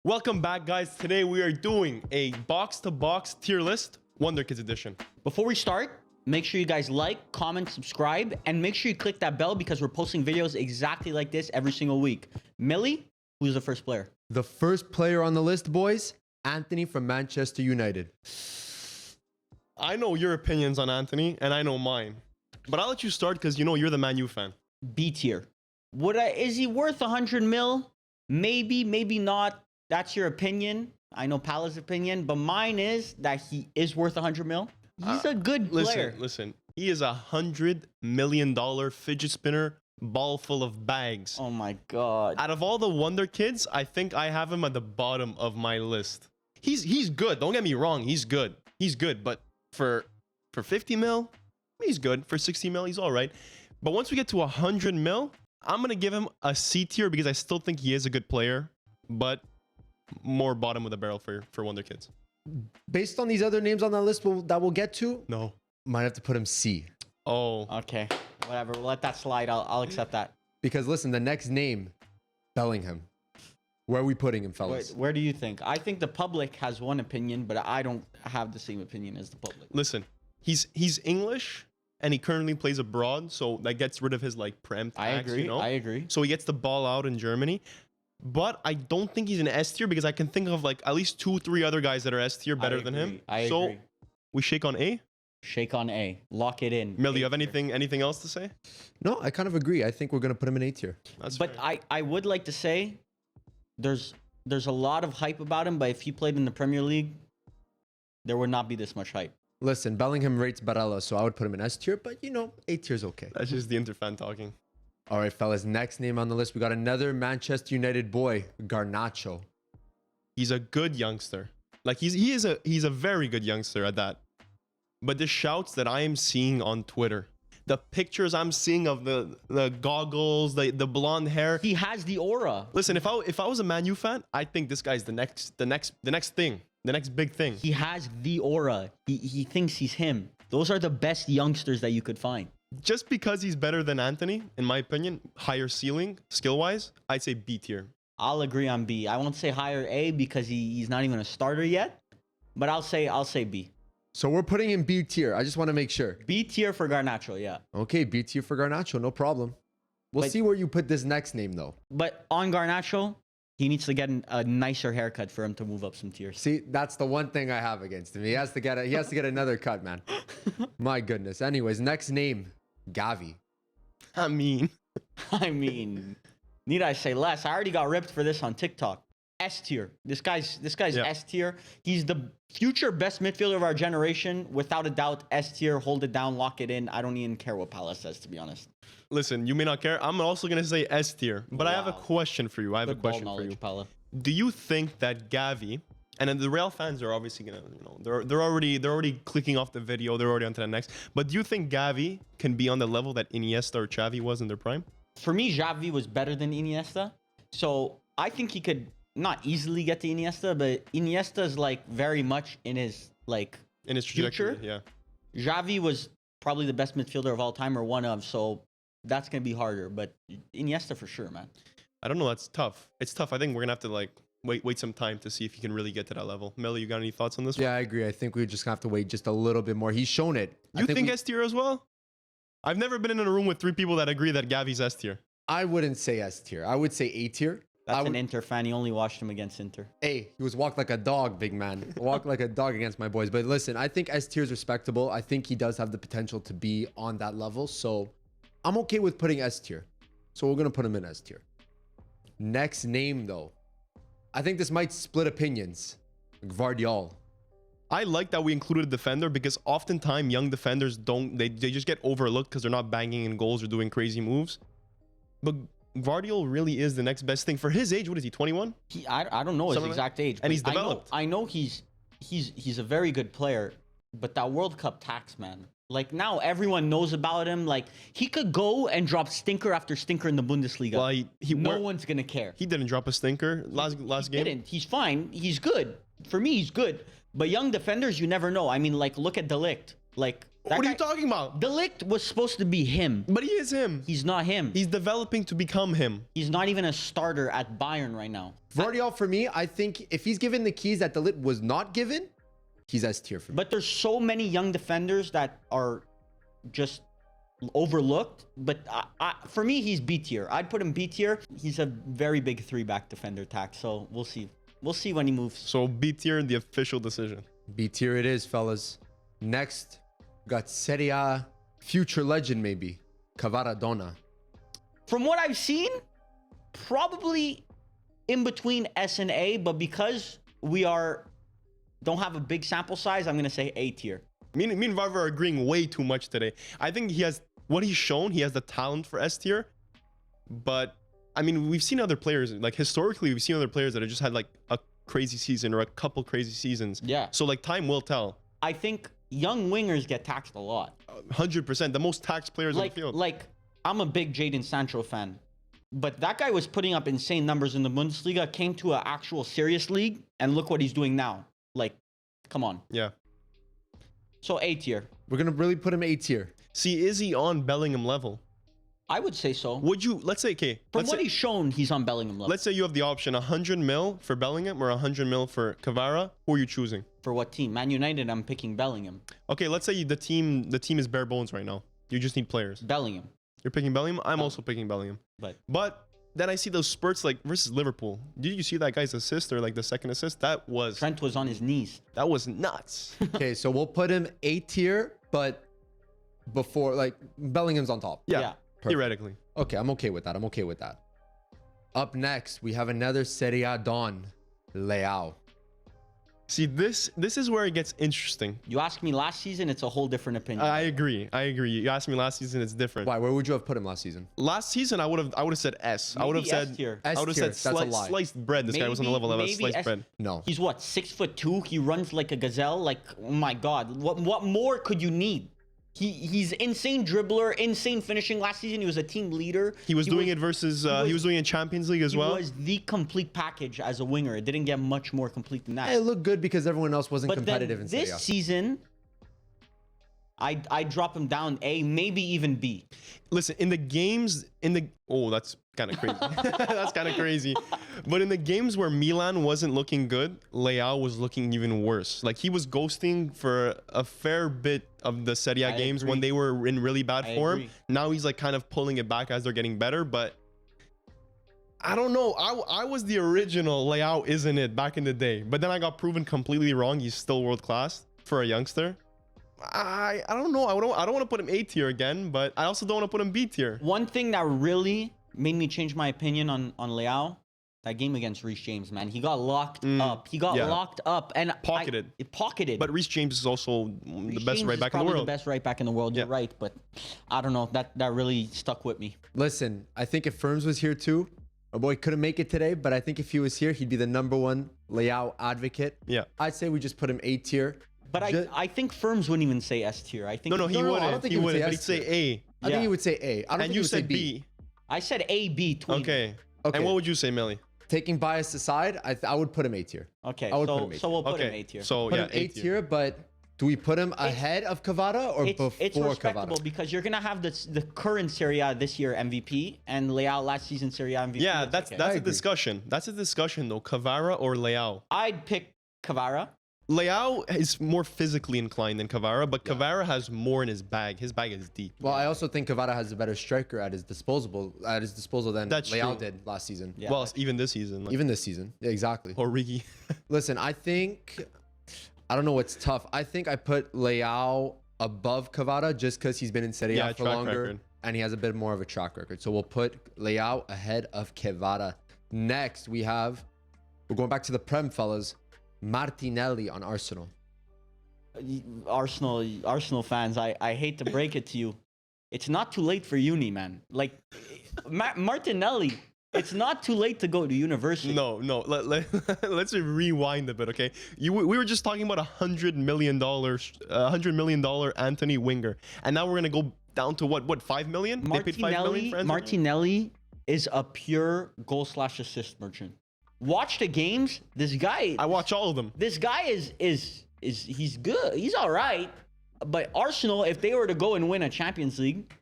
Welcome back, guys. Today we are doing a box-to-box tier list, Wonderkids edition. Before we start, make sure you guys like, comment, subscribe, and make sure you click that bell because we're posting videos exactly like this every single week. Millie, who's the first player? The first player on the list, boys, Antony from Manchester United. I know your opinions on Antony, and I know mine. But I'll let you start because you know you're the Man U fan. B tier. Is he worth 100 mil? Maybe, maybe not. That's your opinion. I know Pala's opinion, but mine is that he is worth 100 mil. He's a good player. Listen. He is $100 million fidget spinner, ball full of bags. Oh my God. Out of all the Wonderkids, I think I have him at the bottom of my list. He's good. Don't get me wrong. He's good. He's good. But for 50 mil, he's good. For 60 mil, he's all right. But once we get to 100 mil, I'm going to give him a C tier because I still think he is a good player, but more bottom of the barrel for Wonderkids. Based on these other names on that list that we'll get to, No. might have to put him C. Oh. Okay, whatever. We'll let that slide. I'll accept that. Because listen, the next name, Bellingham. Where are we putting him, fellas? Where do you think? I think the public has one opinion, but I don't have the same opinion as the public. Listen, he's English and he currently plays abroad, so that gets rid of his like prem tax, I agree. you know? I agree. So he gets the ball out in Germany. But I don't think he's an S tier because I can think of like at least 2-3 other guys that are S tier better than him. I so agree. we shake on A. Shake on A. Lock it in. Mel, do you have anything else to say? No, I kind of agree. I think we're going to put him in A tier. That's But fair. I would like to say there's a lot of hype about him, but if he played in the Premier League, there would not be this much hype. Listen, Bellingham rates Barella, so I would put him in S tier, but you know, A tier's okay. That's just the Inter fan talking. All right, fellas, next name on the list, we got another Manchester United boy, Garnacho. He's a good youngster. Like he's a very good youngster at that. But the shouts that I am seeing on Twitter, the pictures I'm seeing of the goggles, the blonde hair. He has the aura. Listen, if I was a Man U fan, I think this guy's the next thing, the next big thing. He has the aura. He thinks he's him. Those are the best youngsters that you could find. Just because he's better than Antony, in my opinion, higher ceiling, skill-wise, I'd say B tier. I'll agree on B. I won't say higher A because he's not even a starter yet, but I'll say B. So we're putting him B tier. I just want to make sure. B tier for Garnacho, yeah. Okay, B tier for Garnacho, no problem. We'll see where you put this next name, though. But on Garnacho, he needs to get a nicer haircut for him to move up some tiers. See, that's the one thing I have against him. He has to get another cut, man. My goodness. Anyways, next name, Gavi. I mean, need I say less? I already got ripped for this on TikTok. S tier. This guy's Yeah. S tier. He's the future best midfielder of our generation, without a doubt. S tier. Hold it down. Lock it in. I don't even care what Palace says, to be honest. listen, you may not care. I'm also gonna say S tier, but I have a Wow. question for you. I have a Good ball question for you. knowledge, Pala. Do you think that Gavi, and then the Real fans are obviously gonna, you know, they're already clicking off the video. They're already on to the next. But do you think Gavi can be on the level that Iniesta or Xavi was in their prime? For me, Gavi was better than Iniesta, so I think he could not easily get to Iniesta, but Iniesta's like very much in his In his trajectory, future? yeah. Xavi was probably the best midfielder of all time, or one of, so that's gonna be harder. But Iniesta for sure, man. I don't know. That's tough. It's tough. I think we're gonna have to like wait some time to see if he can really get to that level. Melly, you got any thoughts on this one? Yeah, I agree. I think we just have to wait just a little bit more. He's shown it. You think S tier as well? I've never been in a room with 3 people that agree that Gavi's S tier. I wouldn't say S tier. I would say A tier. That's an Inter fan. He only watched him against Inter. Hey, he was walked like a dog, big man. Walked like a dog against my boys. But listen, I think S tier is respectable. I think he does have the potential to be on that level. So I'm okay with putting S tier. So we're going to put him in S tier. Next name, though. I think this might split opinions. Gvardiol. I like that we included a defender because oftentimes young defenders they just get overlooked because they're not banging in goals or doing crazy moves. But Gvardiol really is the next best thing for his age. What is he, 21? I don't know his Something exact age, and but he's developed. I know he's a very good player, but that World Cup tax, man. Like now everyone knows about him. Like he could go and drop stinker after stinker in the Bundesliga. Well, no one's gonna care. He didn't drop a stinker last game. Didn't. He's fine. He's good. For me, he's good. But young defenders, you never know. I mean, like look at De Ligt. Like What are you guy- talking about? De Ligt was supposed to be him. But he is him. He's not him. He's developing to become him. He's not even a starter at Bayern right now. Gvardiol, for me, I think if he's given the keys that De Ligt was not given, he's S tier for me. But there's so many young defenders that are just overlooked. But for me, he's B tier. I'd put him B tier. He's a very big 3-back defender tack. So we'll see. We'll see when he moves. So B tier, the official decision. B tier it is, fellas. Next, we got Serie A future legend, maybe. Kvaradona. From what I've seen, probably in between S and A. But because we don't have a big sample size, I'm going to say A tier. Me and Varver are agreeing way too much today. I think he has what he's shown. He has the talent for S tier, but I mean, we've seen other players. Like historically, we've seen other players that have just had like a crazy season or a couple crazy seasons. Yeah. So like time will tell. I think young wingers get taxed a lot. 100%, the most taxed players on the field. Like I'm a big Jadon Sancho fan, but that guy was putting up insane numbers in the Bundesliga. Came to an actual serious league, and look what he's doing now. Like, come on. Yeah. So A tier. We're going to really put him A tier. See, is he on Bellingham level? I would say so. Would you? Let's say, okay. From what he's shown, he's on Bellingham level. Let's say you have the option 100 mil for Bellingham or 100 mil for Kvara. Who are you choosing? For what team? Man United, I'm picking Bellingham. Okay, let's say the team is bare bones right now. You just need players. Bellingham. You're picking Bellingham. I'm also picking Bellingham. But then I see those spurts like versus Liverpool. Did you see that guy's assist or like the second assist? That was Trent was on his knees. That was nuts. Okay, so we'll put him A tier, but before, like, Bellingham's on top. Yeah. Theoretically. Okay, I'm okay with that. I'm okay with that. Up next, we have another Serie A Don, Leao. See, this is where it gets interesting. You asked me last season, it's a whole different opinion. I agree. You asked me last season, it's different. Why? Where would you have put him last season? Last season, I would have said S. I would have Maybe said S tier. I would have said S tier, that's a lie. sliced bread. This guy was on the level of a Maybe sliced S- bread. No. He's what, 6'2"? He runs like a gazelle. Like, oh my God, what more could you need? He's insane dribbler, insane finishing. Last season, he was a team leader. He was doing it versus. He was doing it in Champions League as well. He was the complete package as a winger. It didn't get much more complete than that. It looked good because everyone else wasn't But competitive then in Serie A. this season, I drop him down A, maybe even B. Listen, in the games, that's kind of crazy. That's kind of crazy. But in the games where Milan wasn't looking good, Leao was looking even worse. Like he was ghosting for a fair bit of the Serie A games when they were in really bad form. agree. Now he's like kind of pulling it back as they're getting better. But I don't know. I was the original Leao, isn't it, back in the day. But then I got proven completely wrong. He's still world class for a youngster. I don't know. I don't want to put him A tier again, but I also don't want to put him B tier. One thing that really made me change my opinion on Leao, that game against Reece James, man. He got locked up. He got locked up and Pocketed. Pocketed. But Reece James is also the best right back in the Probably world. the best right back in the world. You're right, but I don't know. That really stuck with me. Listen, I think if Ferms was here too, our boy couldn't make it today, but I think if he was here, he'd be the #1 Leao advocate. Yeah. I'd say we just put him A tier. But I think Ferms wouldn't even say S tier. I think No, he I wouldn't. don't think He he would wouldn't. say But he'd S say tier. A. I think he would say A. I don't And think he you would say said B. I said A, B, tween. Okay. Okay. And what would you say, Millie? Taking bias aside, I would put him A tier. Okay, I would put him A so tier. we'll put him Okay. A tier. So Put yeah, him A tier, but do we put him ahead of Kvara or before it's respectable Kvara? because you're gonna have the current Serie A this year MVP and Leao last season Serie A MVP. Yeah, that's okay. a agree. discussion. That's a discussion though. Kvara or Leao? I'd pick Kvara. Leao is more physically inclined than Kvara, but Kvara has more in his bag. His bag is deep. Well, I also think Kvara has a better striker at his disposal than That's Leao true. did last season. Yeah. Well, even this season. Like, Even this season. Yeah, exactly. Origi. Listen, I don't know what's tough. I think I put Leao above Kvara just because he's been in Serie A Yeah, for track longer record. and he has a bit more of a track record. So we'll put Leao ahead of Kvara. Next, we're going back to the Prem, fellas. Martinelli on Arsenal. Arsenal fans, I hate to break it to you, it's not too late for uni, man. Like Martinelli, it's not too late to go to university. No. Let's rewind a bit, okay? We were just talking about $100 million Antony winger, and now we're gonna go down to what? $5 million? They paid $5 million for Antony? Martinelli is a pure goal/assist merchant. Watch the games. This guy. I watch all of them. This guy is he's good. He's all right. But Arsenal, if they were to go and win a Champions League,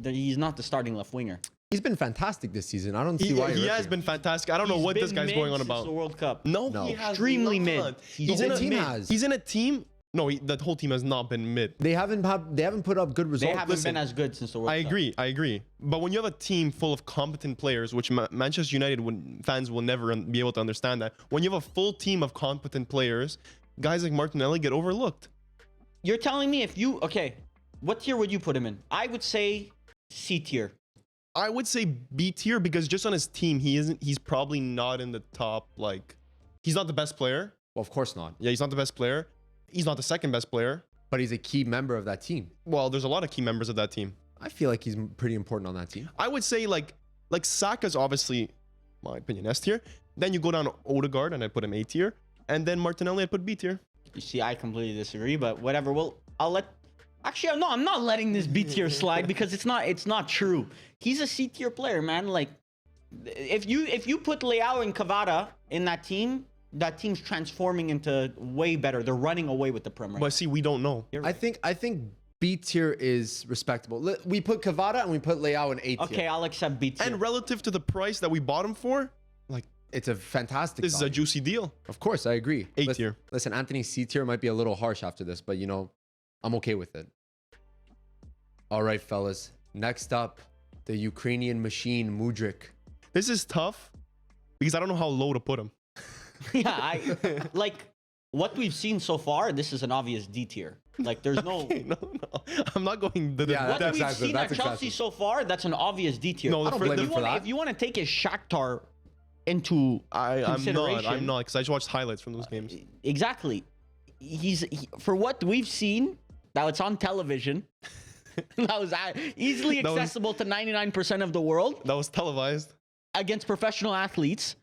he's not the starting left winger. He's been fantastic this season. I don't see why. He has been fantastic. I don't know what this guy's going on about. The World Cup. No, No. he has Extremely not. mid. He's in a team has. He's in a team. No, the whole team has not been mid. They haven't put up good results. They haven't been as good since the World I Cup. agree. But when you have a team full of competent players, which Manchester United fans will never be able to understand that. When you have a full team of competent players, guys like Martinelli get overlooked. You're telling me okay, what tier would you put him in? I would say C tier. I would say B tier because just on his team, he's probably not in the top, like, he's not the best player. Well, of course not. Yeah, he's not the best player. He's not the second best player. But he's a key member of that team. Well, there's a lot of key members of that team. I feel like he's pretty important on that team. I would say like Saka's obviously, my opinion, S tier. Then you go down to Odegaard and I put him A tier. And then Martinelli, I'd put B tier. You see, I completely disagree, but whatever. Well, I'll let. Actually, no, I'm not letting this B tier slide because it's not true. He's a C tier player, man. Like, if you put Leao and Kvara in that team's transforming into way better. They're running away with the Premier. But see, we don't know. You're I think B tier is respectable. We put Kvara and we put Leao in A tier. okay, I'll accept B tier. And relative to the price that we bought him for, like, It's a fantastic. this is a value. juicy deal. Of course, I agree. A Listen- tier. Listen, Anthony C tier might be a little harsh after this, but I'm okay with it. All right, fellas. Next up, the Ukrainian machine, Mudryk. This is tough because I don't know how low to put him. Yeah, like what we've seen so far. This is an obvious D tier. Like, there's no. Okay, no. I'm not going to the Yeah, What that's we've excessive, seen at that's Chelsea excessive. so far, that's an obvious D tier. No, I don't blame him for that. If you want to take his Shakhtar into I'm consideration, not because I just watched highlights from those games. exactly. For what we've seen. Now it's on television. That was easily That was- accessible to 99% of the world That was televised. against professional athletes.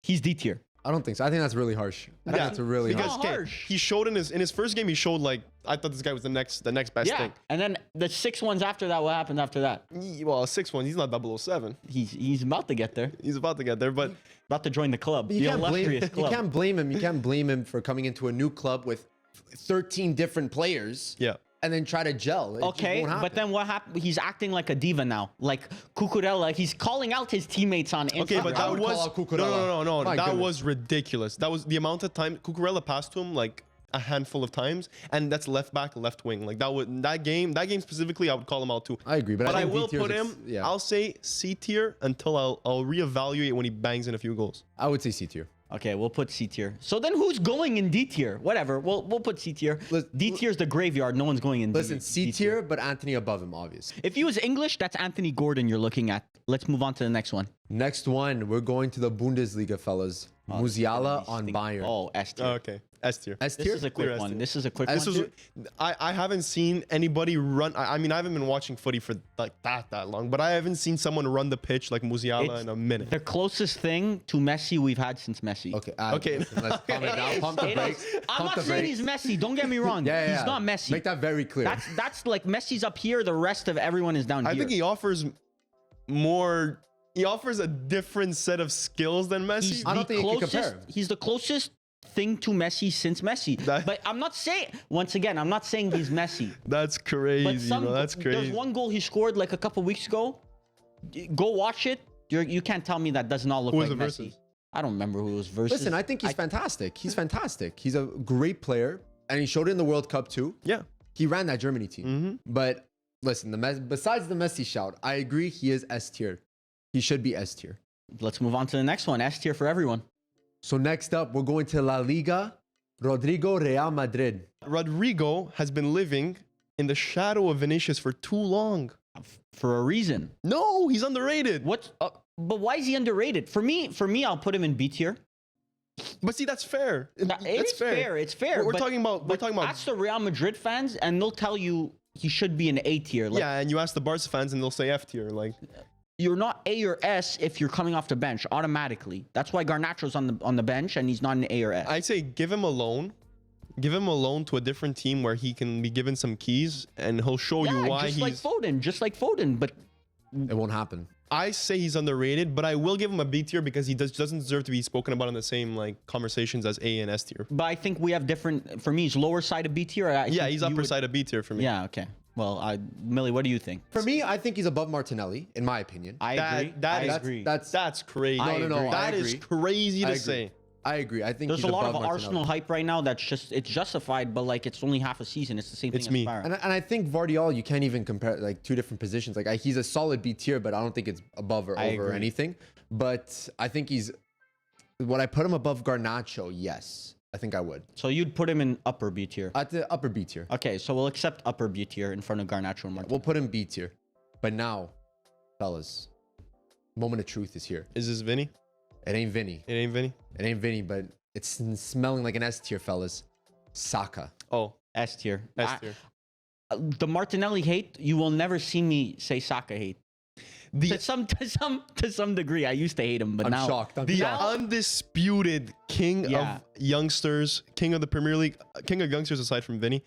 He's D tier. I don't think so. I think that's really harsh. I think that's a really because harsh. Not okay, harsh. he showed in his first game. He showed like I thought this guy was the next best Yeah, thing. and then the 6 ones after that. What happened after that? Well, 6-1. He's not 007. He's about to get there. He's about to get there, but About to join the club. You The can't blame illustrious club. You can't blame him. You can't blame him for coming into a new club with 13 different players. yeah. And then try to gel. It just Okay, won't but happen. then what happened? He's acting like a diva now. Like Cucurella, he's calling out his teammates on Instagram. Okay, but I that would was call out Cucurella. no. My That goodness. was ridiculous. That was the amount of time Cucurella passed to him like a handful of times, and that's left back, left wing. Like that game specifically, I would call him out too. I agree, but But I I think will D tier put is him. yeah, I'll say C tier until I'll reevaluate when he bangs in a few goals. I would say C tier. Okay, we'll put C tier. So then who's going in D tier? Whatever. We'll put C tier. D tier is the graveyard. No one's going in D. Listen, C tier, but Antony above him, obviously. If you was English, that's Anthony Gordon you're looking at. Let's move on to the next one. Next one, we're going to the Bundesliga, fellas. Musiala on Bayern. Oh, S tier. Okay, S tier. S This tier? is a Clear quick S one. tier. This is a quick This one. was, I haven't seen anybody run. I mean, I haven't been watching footy for like that long, but I haven't seen someone run the pitch like Musiala It's in a minute. the closest thing to Messi we've had since Messi. Okay. Okay. Listen, let's calm it down. Pump the It brakes. is. I'm Pump not the saying brakes. he's Messi. Don't get me wrong. Yeah. He's not Messi. Make that very clear. That's like Messi's up here. The rest of everyone is down I here. think he offers more. He offers a different set of skills than Messi. He's I don't the think you can closest. compare him. He's the closest thing to Messi since Messi. That- But I'm not saying. Once again, I'm not saying he's Messi. That's crazy. But That's crazy. There's one goal he scored like a couple weeks ago. Go watch it. You can't tell me that does not look Who like was it Messi. versus? I don't remember who it was versus. Listen, I think he's fantastic. He's fantastic. He's a great player, and he showed it in the World Cup too. Yeah. He ran that Germany team. Mm-hmm. But listen, besides the Messi shout, I agree he is S tier. He should be S tier. Let's move on to the next one. S tier for everyone. So next up, we're going to La Liga. Rodrygo, Real Madrid. Rodrygo has been living in the shadow of Vinicius for too long. For a reason. No, he's underrated. What? But why is he underrated? For me, I'll put him in B tier. But see, that's fair. It's That's fair. It's fair. We're but- talking about. We're but talking about. Ask the Real Madrid fans, and they'll tell you he should be an A tier. Like, Yeah, and you ask the Barca fans, and they'll say F tier. Like, you're not A or S if you're coming off the bench automatically. That's why Garnacho's on the bench, and he's not an A or S. I'd say give him a loan. Give him a loan to a different team where he can be given some keys, and he'll show you why just he's. like Foden, But It won't happen. I say he's underrated, but I will give him a B tier because he doesn't deserve to be spoken about in the same like conversations as A and S tier. But I think we have different. For me, he's lower side of B tier. Yeah, he's upper side of B tier for me. Yeah. Okay. Well, Millie, what do you think? For me, I think he's above Martinelli, in my opinion. I agree. I agree. That's crazy. No, That I is agree. crazy I to agree. say. I agree. I think There's he's a lot above of Martinelli. Arsenal hype right now that's it's justified, but like it's only half a season. It's the same It's thing me. as Kvara. And I think Gvardiol, you can't even compare like two different positions. Like he's a solid B tier, but I don't think it's above or over or agree. anything. But I think would I put him above Garnacho? Yes, I think I would. So you'd put him in upper B tier. At the upper B tier. Okay, so we'll accept upper B tier in front of Garnacho and Martinelli. We'll put him B tier. But now, fellas, moment of truth is here. Is this Vinny? It ain't Vinny. It ain't Vinny. It ain't Vinny, but it's smelling like an S tier, fellas. Saka. Oh, S tier. S tier. The Martinelli hate, you will never see me say Saka hate. To some degree, I used to hate him, but I'm now shocked. I'm The shocked. undisputed king Yeah. of youngsters, king of the Premier League, king of youngsters aside from Vinny,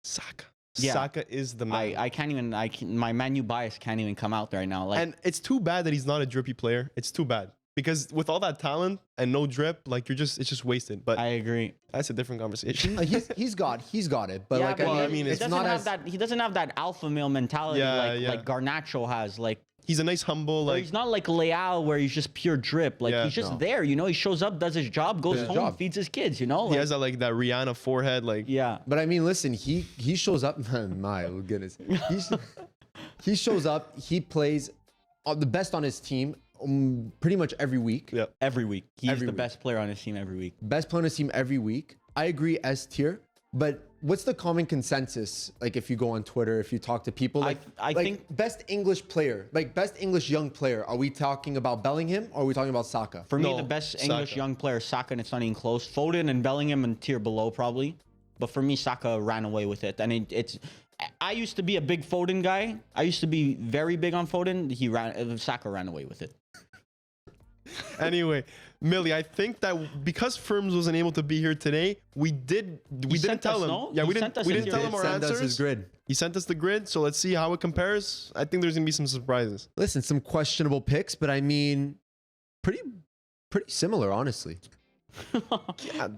Saka. Yeah. Saka is the man. I can't even. My Man U bias can't even come out right now. Like, And it's too bad that he's not a drippy player. It's too bad because with all that talent and no drip, like it's just wasted. But I agree. that's a different conversation. He's got it, but Yeah, like but I mean, mean, it's it's doesn't not have as that. He doesn't have that alpha male mentality Yeah. like Garnacho has. Like, He's a nice, humble, or like he's not like Leao where he's just pure drip. Like Yeah. he's just No. there. You know, he shows up, does his job, goes his home, job. feeds his kids. You know, he like, has that Rihanna forehead. Like yeah. But I mean, listen, he shows up. My goodness, he shows up. He plays the best on his team pretty much every week. yeah. Every week, he's Every the week. best player on his team every week. Best player on his team every week. I agree, S tier. But what's the common consensus? Like if you go on Twitter, if you talk to people, like I like think- best English player, like best English young player. Are we talking about Bellingham or are we talking about Saka? For me, No, the best English Saka. young player, Saka, and it's not even close. Foden and Bellingham and tier below probably. But for me, Saka ran away with it. And it's I used to be a big Foden guy. I used to be very big on Foden. Saka ran away with it. Anyway, Millie, I think that because Ferms wasn't able to be here today, we didn't sent tell us, him. no? Yeah, He we sent didn't us we a didn't tier tell him our Send us his answers. grid. He sent us the grid, so let's see how it compares. I think there's gonna be some surprises. Listen, some questionable picks, but I mean, pretty similar, honestly.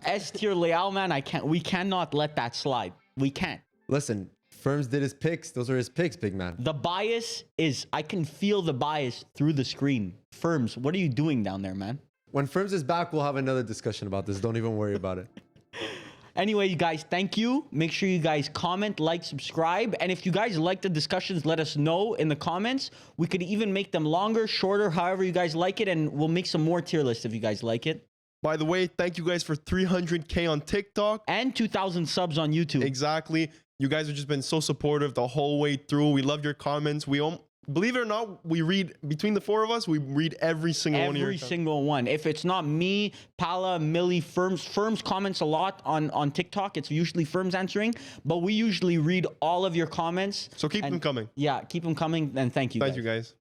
S tier Leao, man, we cannot let that slide. We can't. Listen, Ferms did his picks. Those are his picks, big man. The bias is, I can feel the bias through the screen. Ferms, what are you doing down there, man? When Ferms is back, we'll have another discussion about this. Don't even worry about it. Anyway, you guys, thank you. Make sure you guys comment, like, subscribe. And if you guys like the discussions, let us know in the comments. We could even make them longer, shorter, however you guys like it. And we'll make some more tier lists if you guys like it. By the way, thank you guys for 300K on TikTok. And 2,000 subs on YouTube. Exactly. You guys have just been so supportive the whole way through. We love your comments. Believe it or not, we read, between the four of us, we read every single one of your Every single one. If it's not me, Pala, Millie, Ferms comments a lot on TikTok. It's usually Ferms answering, but we usually read all of your comments. So keep them coming. Yeah, keep them coming, and thank you. Thank guys. you guys.